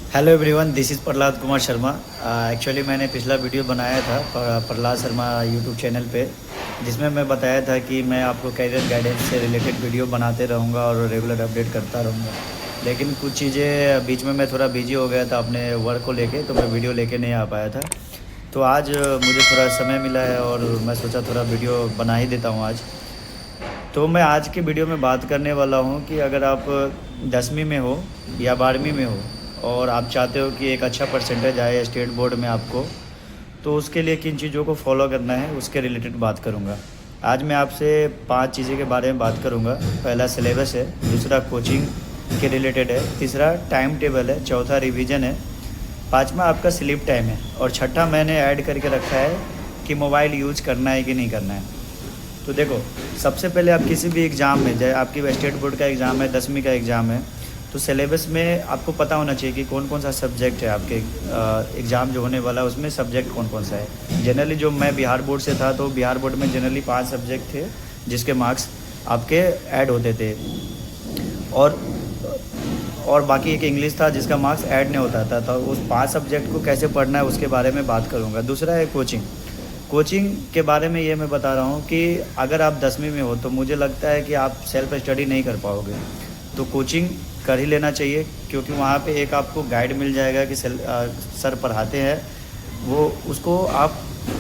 Hello everyone, this is Prahlad Kumar Sharma. Actually मैंने पिछला video बनाया था प्रहलाद शर्मा यूट्यूब चैनल पे, जिसमें मैं बताया था कि मैं आपको कैरियर गाइडेंस से रिलेटेड वीडियो बनाते रहूँगा और रेगुलर अपडेट करता रहूँगा। लेकिन कुछ चीज़ें बीच में मैं थोड़ा बिजी हो गया था अपने वर्क को लेके, तो मैं वीडियो लेके नहीं आ पाया था। तो आज मुझे थोड़ा समय मिला है और मैं सोचा थोड़ा वीडियो बना ही देता हूँ आज। तो मैं आज की वीडियो में बात करने वाला हूँ कि अगर आप 10वीं में हो या 12वीं में हो और आप चाहते हो कि एक अच्छा परसेंटेज आए स्टेट बोर्ड में आपको, तो उसके लिए किन चीज़ों को फॉलो करना है उसके रिलेटेड बात करूँगा। आज मैं आपसे 5 चीज़ें के बारे में बात करूँगा। पहला सिलेबस है, दूसरा कोचिंग के रिलेटेड है, तीसरा टाइम टेबल है, चौथा रिवीजन है, पाँचवा आपका स्लीप टाइम है और छठा मैंने ऐड करके रखा है कि मोबाइल यूज करना है कि नहीं करना है। तो देखो, सबसे पहले आप किसी भी एग्ज़ाम में, जैसे आपकी स्टेट बोर्ड का एग्ज़ाम है, 10वीं का एग्ज़ाम है, तो सिलेबस में आपको पता होना चाहिए कि कौन कौन सा सब्जेक्ट है आपके एग्ज़ाम जो होने वाला है उसमें सब्जेक्ट कौन कौन सा है। जनरली जो मैं बिहार बोर्ड से था, तो बिहार बोर्ड में जनरली 5 सब्जेक्ट थे जिसके मार्क्स आपके ऐड होते थे, और और बाकी एक इंग्लिश था जिसका मार्क्स ऐड नहीं होता था। तो उस 5 सब्जेक्ट को कैसे पढ़ना है उसके बारे में बात करूँगा। दूसरा है कोचिंग। कोचिंग के बारे में ये मैं बता रहा हूँ कि अगर आप 10वीं में हो तो मुझे लगता है कि आप सेल्फ स्टडी नहीं कर पाओगे, तो कोचिंग कर ही लेना चाहिए, क्योंकि वहाँ पे एक आपको गाइड मिल जाएगा कि सर पढ़ाते हैं, वो उसको आप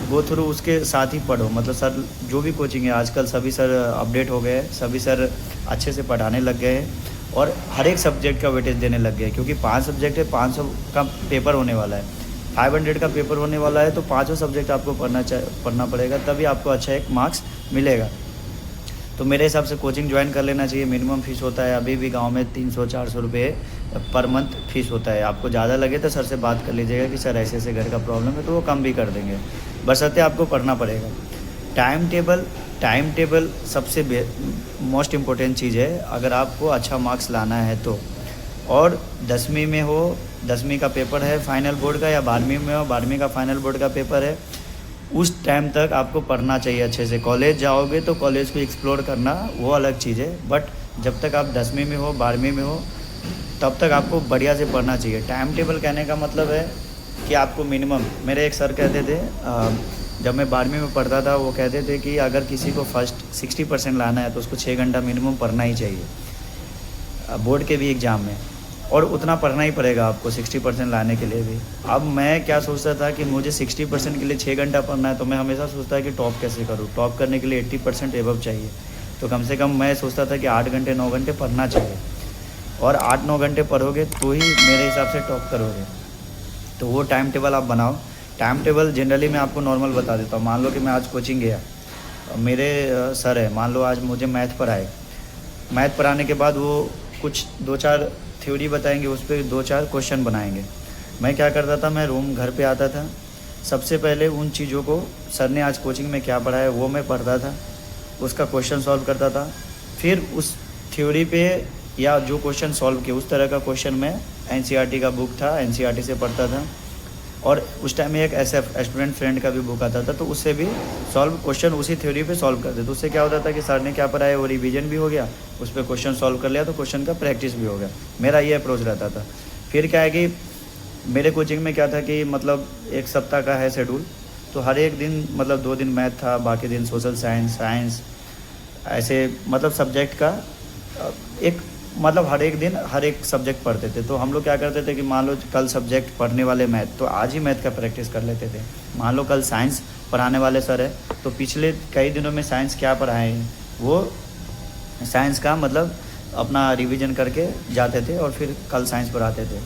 गो थ्रू उसके साथ ही पढ़ो। मतलब सर जो भी कोचिंग है, आजकल सभी सर अपडेट हो गए हैं, सभी सर अच्छे से पढ़ाने लग गए हैं और हर एक सब्जेक्ट का वेटेज देने लग गए हैं, क्योंकि 5 सब्जेक्ट है, 500 का पेपर होने वाला है, 500 का पेपर होने वाला है, तो पाँचों सब्जेक्ट आपको पढ़ना पड़ेगा, तभी आपको अच्छा एक मार्क्स मिलेगा। तो मेरे हिसाब से कोचिंग ज्वाइन कर लेना चाहिए। मिनिमम फ़ीस होता है अभी भी गांव में 300-400 रुपये पर मंथ फ़ीस होता है। आपको ज़्यादा लगे तो सर से बात कर लीजिएगा कि सर ऐसे ऐसे घर का प्रॉब्लम है, तो वो कम भी कर देंगे, बशर्ते आपको पढ़ना पड़ेगा। टाइम टेबल सबसे मोस्ट इम्पोर्टेंट चीज़ है अगर आपको अच्छा मार्क्स लाना है तो। और 10वीं में हो, 10वीं का पेपर है फाइनल बोर्ड का, या 12वीं में हो, 12वीं का फाइनल बोर्ड का पेपर है, उस टाइम तक आपको पढ़ना चाहिए अच्छे से। कॉलेज जाओगे तो कॉलेज को एक्सप्लोर करना वो अलग चीज़ है, बट जब तक आप 10वीं में हो, 12वीं में हो, तब तक आपको बढ़िया से पढ़ना चाहिए। टाइम टेबल कहने का मतलब है कि आपको मिनिमम, मेरे एक सर कहते थे, जब मैं 12वीं में पढ़ता था, वो कहते थे कि अगर किसी को फर्स्ट 60% लाना है तो उसको 6 घंटा मिनिमम पढ़ना ही चाहिए बोर्ड के भी एग्ज़ाम में, और उतना पढ़ना ही पड़ेगा आपको 60% लाने के लिए भी। अब मैं क्या सोचता था कि मुझे 60% के लिए 6 घंटा पढ़ना है, तो मैं हमेशा सोचता है कि टॉप कैसे करूँ। टॉप करने के लिए 80% एबव चाहिए, तो कम से कम मैं सोचता था कि 8 घंटे 9 घंटे पढ़ना चाहिए, और 8-9 घंटे पढ़ोगे तो ही मेरे हिसाब से टॉप करोगे। तो वो टाइम टेबल आप बनाओ। टाइम टेबल जनरली मैं आपको नॉर्मल बता देता हूँ। मान लो कि मैं आज कोचिंग गया, मेरे सर है, मान लो आज मुझे मैथ पढ़ाए, मैथ पढ़ाने के बाद वो कुछ 2-4 थ्योरी बताएंगे, उस पर 2-4 क्वेश्चन बनाएंगे। मैं क्या करता था, मैं रूम घर पे आता था, सबसे पहले उन चीज़ों को, सर ने आज कोचिंग में क्या पढ़ाया वो मैं पढ़ता था, उसका क्वेश्चन सॉल्व करता था, फिर उस थ्योरी पे या जो क्वेश्चन सॉल्व किए उस तरह का क्वेश्चन मैं एनसीईआरटी का बुक था, एनसीईआरटी से पढ़ता था, और उस टाइम में एक एसएफ स्टूडेंट फ्रेंड का भी बुक आता था, तो उससे भी सॉल्व क्वेश्चन उसी थ्योरी पे सॉल्व करते। तो उससे क्या होता था कि सर ने क्या पढ़ाया वो रिवीजन भी हो गया, उस पर क्वेश्चन सॉल्व कर लिया, तो क्वेश्चन का प्रैक्टिस भी हो गया। मेरा ये अप्रोच रहता था। फिर क्या है कि मेरे कोचिंग में क्या था कि मतलब एक सप्ताह का है शेड्यूल, तो हर एक दिन मतलब 2 दिन मैथ था, बाकी दिन सोशल साइंस ऐसे मतलब सब्जेक्ट का एक, मतलब हर एक दिन हर एक सब्जेक्ट पढ़ते थे। तो हम लोग क्या करते थे कि मान लो कल सब्जेक्ट पढ़ने वाले मैथ, तो आज ही मैथ का प्रैक्टिस कर लेते थे। मान लो कल साइंस पढ़ाने वाले सर है, तो पिछले कई दिनों में साइंस क्या पढ़ाए हैं वो साइंस का मतलब अपना रिवीजन करके जाते थे, और फिर कल साइंस पढ़ाते थे।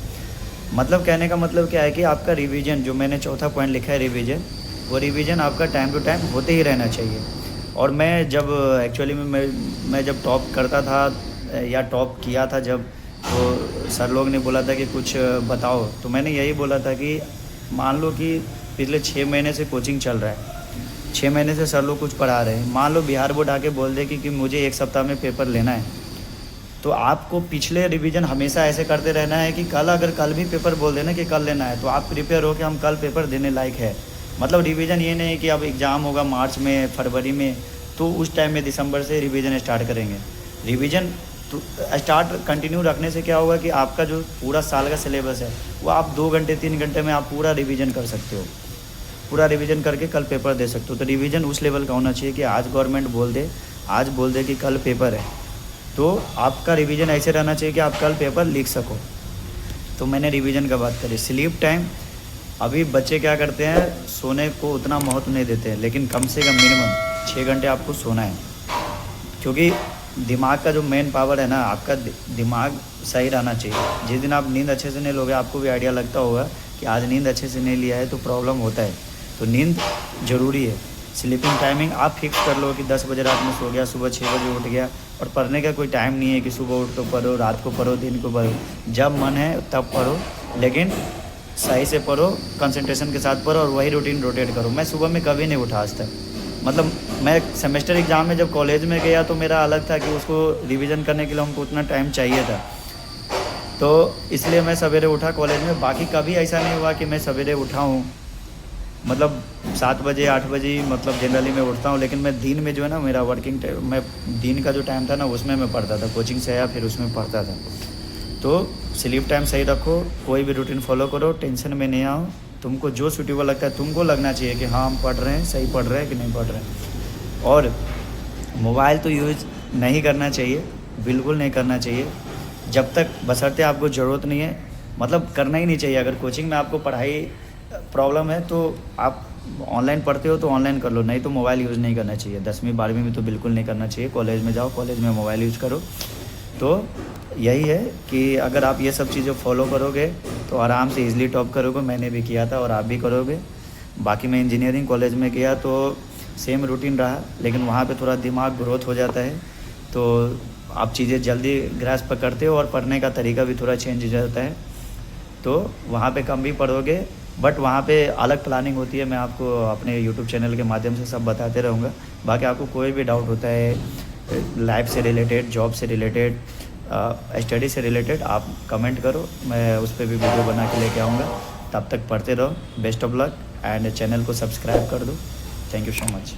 मतलब कहने का मतलब क्या है कि आपका रिवीजन, जो मैंने चौथा पॉइंट लिखा है रिवीजन, वो रिवीजन आपका टाइम टू टाइम होते ही रहना चाहिए। और मैं जब एक्चुअली में मैं जब टॉप करता था या टॉप किया था जब, तो सर लोग ने बोला था कि कुछ बताओ, तो मैंने यही बोला था कि मान लो कि पिछले 6 महीने से कोचिंग चल रहा है, 6 महीने से सर लोग कुछ पढ़ा रहे हैं, मान लो बिहार बोर्ड आके बोल दे कि मुझे 1 सप्ताह में पेपर लेना है, तो आपको पिछले रिवीजन हमेशा ऐसे करते रहना है कि अगर कल भी पेपर बोल देना कि कल लेना है, तो आप प्रिपेयर हो कि हम कल पेपर देने लायक है। मतलब रिवीजन ये नहीं है कि अब एग्ज़ाम होगा मार्च में, फरवरी में, तो उस टाइम में दिसंबर से रिवीजन स्टार्ट करेंगे। रिवीजन तो स्टार्ट कंटिन्यू रखने से क्या होगा कि आपका जो पूरा साल का सिलेबस है वो आप 2 घंटे 3 घंटे में आप पूरा रिवीजन कर सकते हो, पूरा रिवीजन करके कल पेपर दे सकते हो। तो रिवीजन उस लेवल का होना चाहिए कि आज गवर्नमेंट आज बोल दे कि कल पेपर है, तो आपका रिवीजन ऐसे रहना चाहिए कि आप कल पेपर लिख सको। तो मैंने रिवीजन का बात करी। स्लीप टाइम, अभी बच्चे क्या करते हैं, सोने को उतना महत्व नहीं देते हैं, लेकिन कम से कम मिनिमम 6 घंटे आपको सोना है, क्योंकि दिमाग का जो मेन पावर है ना, आपका दिमाग सही रहना चाहिए। जिस दिन आप नींद अच्छे से नहीं लोगे, आपको भी आइडिया लगता होगा कि आज नींद अच्छे से नहीं लिया है तो प्रॉब्लम होता है। तो नींद ज़रूरी है। स्लीपिंग टाइमिंग आप फिक्स कर लो कि 10 बजे रात में सो गया, सुबह 6 बजे उठ गया। और पढ़ने का कोई टाइम नहीं है कि सुबह उठ तो पढ़ो, रात को पढ़ो, दिन को पढ़ो, जब मन है तब पढ़ो, लेकिन सही से पढ़ो, कंसंट्रेशन के साथ पढ़ो और वही रूटीन रोटेट करो। मैं सुबह में कभी नहीं उठा आज तक, मतलब मैं सेमेस्टर एग्ज़ाम में जब कॉलेज में गया तो मेरा अलग था कि उसको रिवीजन करने के लिए हमको उतना टाइम चाहिए था, तो इसलिए मैं सवेरे उठा कॉलेज में। बाकी कभी ऐसा नहीं हुआ कि मैं सवेरे उठा हूँ, मतलब 7 बजे 8 बजे मतलब जनरली मैं उठता हूँ, लेकिन मैं दिन में जो है ना, मेरा वर्किंग टाइम, मैं दिन का जो टाइम था ना उसमें मैं पढ़ता था, कोचिंग से आया फिर उसमें पढ़ता था। तो स्लीप टाइम सही रखो, कोई भी रूटीन फॉलो करो, टेंशन में नहीं आओ। तुमको जो सूटेबल लगता है, तुमको लगना चाहिए कि हाँ हम पढ़ रहे हैं, सही पढ़ रहे हैं कि नहीं पढ़ रहे हैं। और मोबाइल तो यूज़ नहीं करना चाहिए, बिल्कुल नहीं करना चाहिए, जब तक बशर्ते आपको ज़रूरत नहीं है, मतलब करना ही नहीं चाहिए। अगर कोचिंग में आपको पढ़ाई प्रॉब्लम है तो आप ऑनलाइन पढ़ते हो तो ऑनलाइन कर लो, नहीं तो मोबाइल यूज़ नहीं करना चाहिए। 10वीं 12वीं में तो बिल्कुल नहीं करना चाहिए। कॉलेज में जाओ, कॉलेज में मोबाइल यूज़ करो। तो यही है कि अगर आप ये सब चीज़ें फॉलो करोगे तो आराम से इजीली टॉप करोगे। मैंने भी किया था और आप भी करोगे। बाकी मैं इंजीनियरिंग कॉलेज में गया तो सेम रूटीन रहा, लेकिन वहाँ पे थोड़ा दिमाग ग्रोथ हो जाता है, तो आप चीज़ें जल्दी ग्रास्प करते हो और पढ़ने का तरीका भी थोड़ा चेंज हो जाता है। तो वहाँ पे कम भी पढ़ोगे, बट वहाँ पे अलग प्लानिंग होती है। मैं आपको अपने यूट्यूब चैनल के माध्यम से सब बताते रहूँगा। बाकी आपको कोई भी डाउट होता है लाइफ से रिलेटेड, जॉब से रिलेटेड, स्टडी से रिलेटेड, आप कमेंट करो, मैं उस पर भी वीडियो बना के लेके आऊँगा। तब तक पढ़ते रहो। Best of luck and channel को सब्सक्राइब कर दो। Thank you so much.